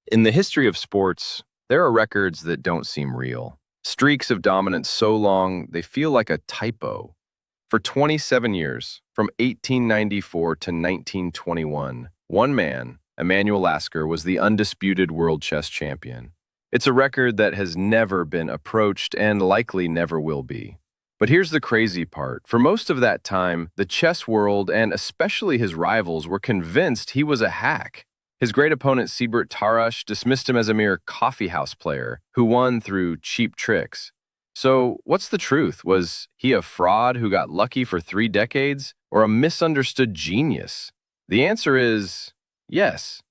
In the history of sports, there are records that don't seem real. Streaks of dominance so long, they feel like a typo. For 27 years, from 1894 to 1921, one man, Emanuel Lasker, was the undisputed world chess champion. It's a record that has never been approached and likely never will be. But here's the crazy part. For most of that time, the chess world, and especially his rivals, were convinced he was a hack. His great opponent Siebert Tarasch dismissed him as a mere coffeehouse player who won through cheap tricks. So, what's the truth? Was he a fraud who got lucky for 3 decades, or a misunderstood genius? The answer is yes.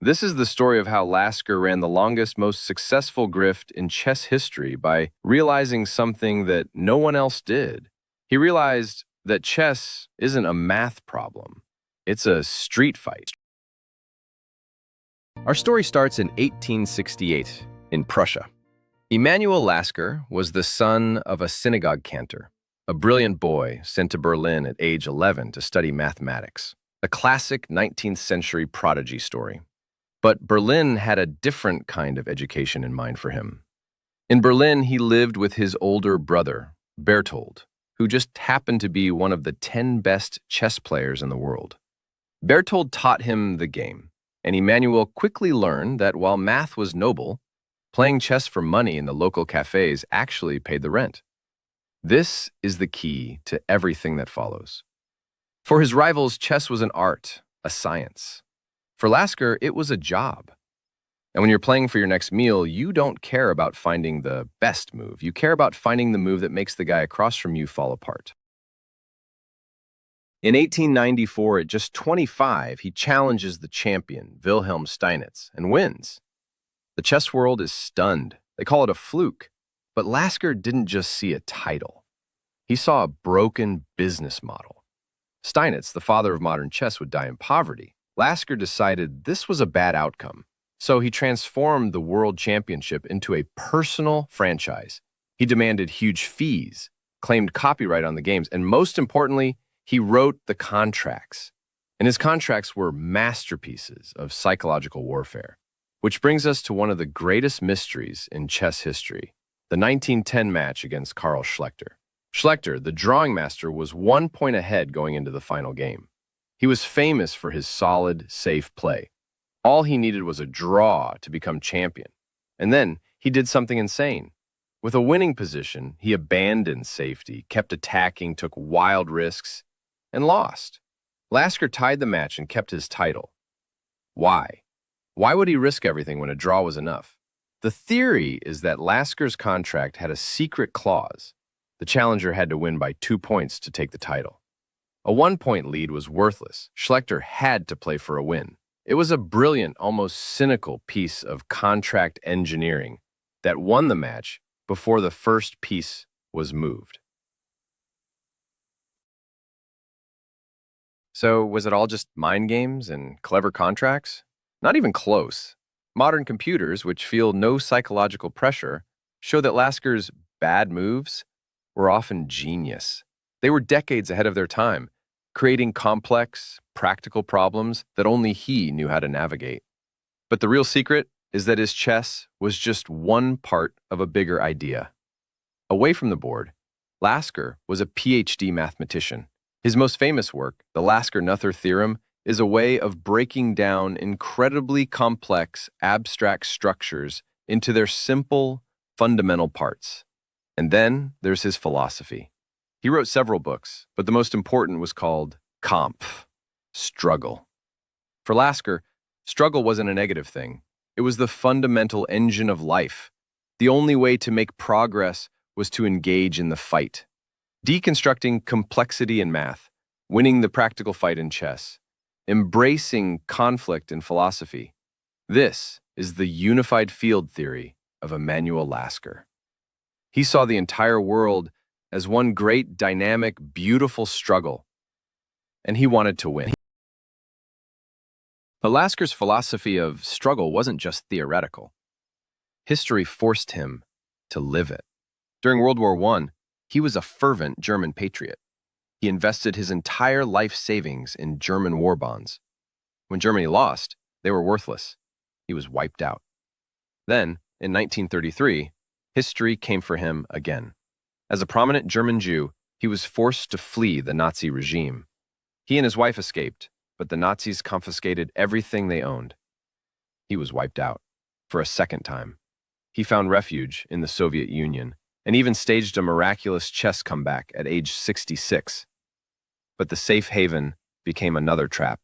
This is the story of how Lasker ran the longest, most successful grift in chess history by realizing something that no one else did. He realized that chess isn't a math problem, it's a street fight. Our story starts in 1868 in Prussia. Emanuel Lasker was the son of a synagogue cantor, a brilliant boy sent to Berlin at age 11 to study mathematics, a classic 19th century prodigy story. But Berlin had a different kind of education in mind for him. In Berlin, he lived with his older brother, Berthold, who just happened to be one of the 10 best chess players in the world. Berthold taught him the game, and Emanuel quickly learned that while math was noble, playing chess for money in the local cafes actually paid the rent. This is the key to everything that follows. For his rivals, chess was an art, a science. For Lasker, it was a job. And when you're playing for your next meal, you don't care about finding the best move. You care about finding the move that makes the guy across from you fall apart. In 1894, at just 25, he challenges the champion, Wilhelm Steinitz, and wins. The chess world is stunned. They call it a fluke. But Lasker didn't just see a title. He saw a broken business model. Steinitz, the father of modern chess, would die in poverty. Lasker decided this was a bad outcome, so he transformed the World Championship into a personal franchise. He demanded huge fees, claimed copyright on the games, and most importantly, he wrote the contracts. And his contracts were masterpieces of psychological warfare, which brings us to one of the greatest mysteries in chess history, the 1910 match against Karl Schlechter. Schlechter, the drawing master, was 1 point ahead going into the final game. He was famous for his solid, safe play. All he needed was a draw to become champion. And then he did something insane. With a winning position, he abandoned safety, kept attacking, took wild risks, and lost. Lasker tied the match and kept his title. Why? Why would he risk everything when a draw was enough? The theory is that Lasker's contract had a secret clause. The challenger had to win by 2 points to take the title. A 1-point lead was worthless. Schlechter had to play for a win. It was a brilliant, almost cynical piece of contract engineering that won the match before the first piece was moved. So, was it all just mind games and clever contracts? Not even close. Modern computers, which feel no psychological pressure, show that Lasker's bad moves were often genius. They were decades ahead of their time, creating complex, practical problems that only he knew how to navigate. But the real secret is that his chess was just one part of a bigger idea. Away from the board, Lasker was a PhD mathematician. His most famous work, the Lasker-Noether theorem, is a way of breaking down incredibly complex, abstract structures into their simple, fundamental parts. And then there's his philosophy. He wrote several books, but the most important was called Kampf, Struggle. For Lasker, struggle wasn't a negative thing. It was the fundamental engine of life. The only way to make progress was to engage in the fight. Deconstructing complexity in math, winning the practical fight in chess, embracing conflict in philosophy. This is the unified field theory of Emanuel Lasker. He saw the entire world as one great, dynamic, beautiful struggle, and he wanted to win. But Lasker's philosophy of struggle wasn't just theoretical. History forced him to live it. During World War I, he was a fervent German patriot. He invested his entire life savings in German war bonds. When Germany lost, they were worthless. He was wiped out. Then, in 1933, history came for him again. As a prominent German Jew, he was forced to flee the Nazi regime. He and his wife escaped, but the Nazis confiscated everything they owned. He was wiped out for a second time. He found refuge in the Soviet Union and even staged a miraculous chess comeback at age 66. But the safe haven became another trap.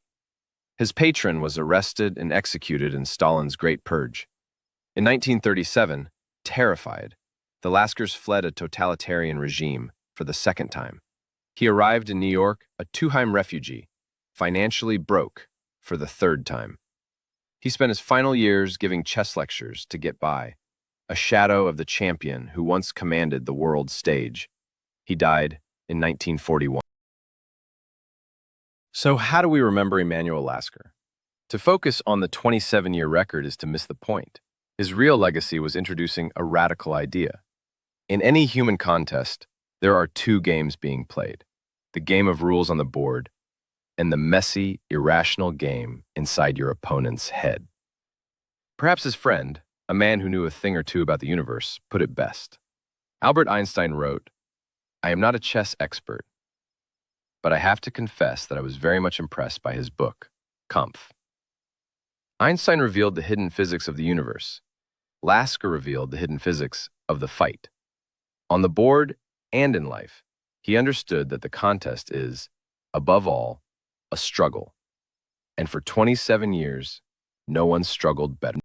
His patron was arrested and executed in Stalin's Great Purge. In 1937, terrified, the Laskers fled a totalitarian regime for the second time. He arrived in New York a two-time refugee, financially broke for the third time. He spent his final years giving chess lectures to get by, a shadow of the champion who once commanded the world stage. He died in 1941. So how do we remember Emanuel Lasker? To focus on the 27-year record is to miss the point. His real legacy was introducing a radical idea. In any human contest, there are two games being played: the game of rules on the board and the messy, irrational game inside your opponent's head. Perhaps his friend, a man who knew a thing or two about the universe, put it best. Albert Einstein wrote, "I am not a chess expert, but I have to confess that I was very much impressed by his book, Kampf." Einstein revealed the hidden physics of the universe. Lasker revealed the hidden physics of the fight. On the board and in life, he understood that the contest is, above all, a struggle. And for 27 years, no one struggled better.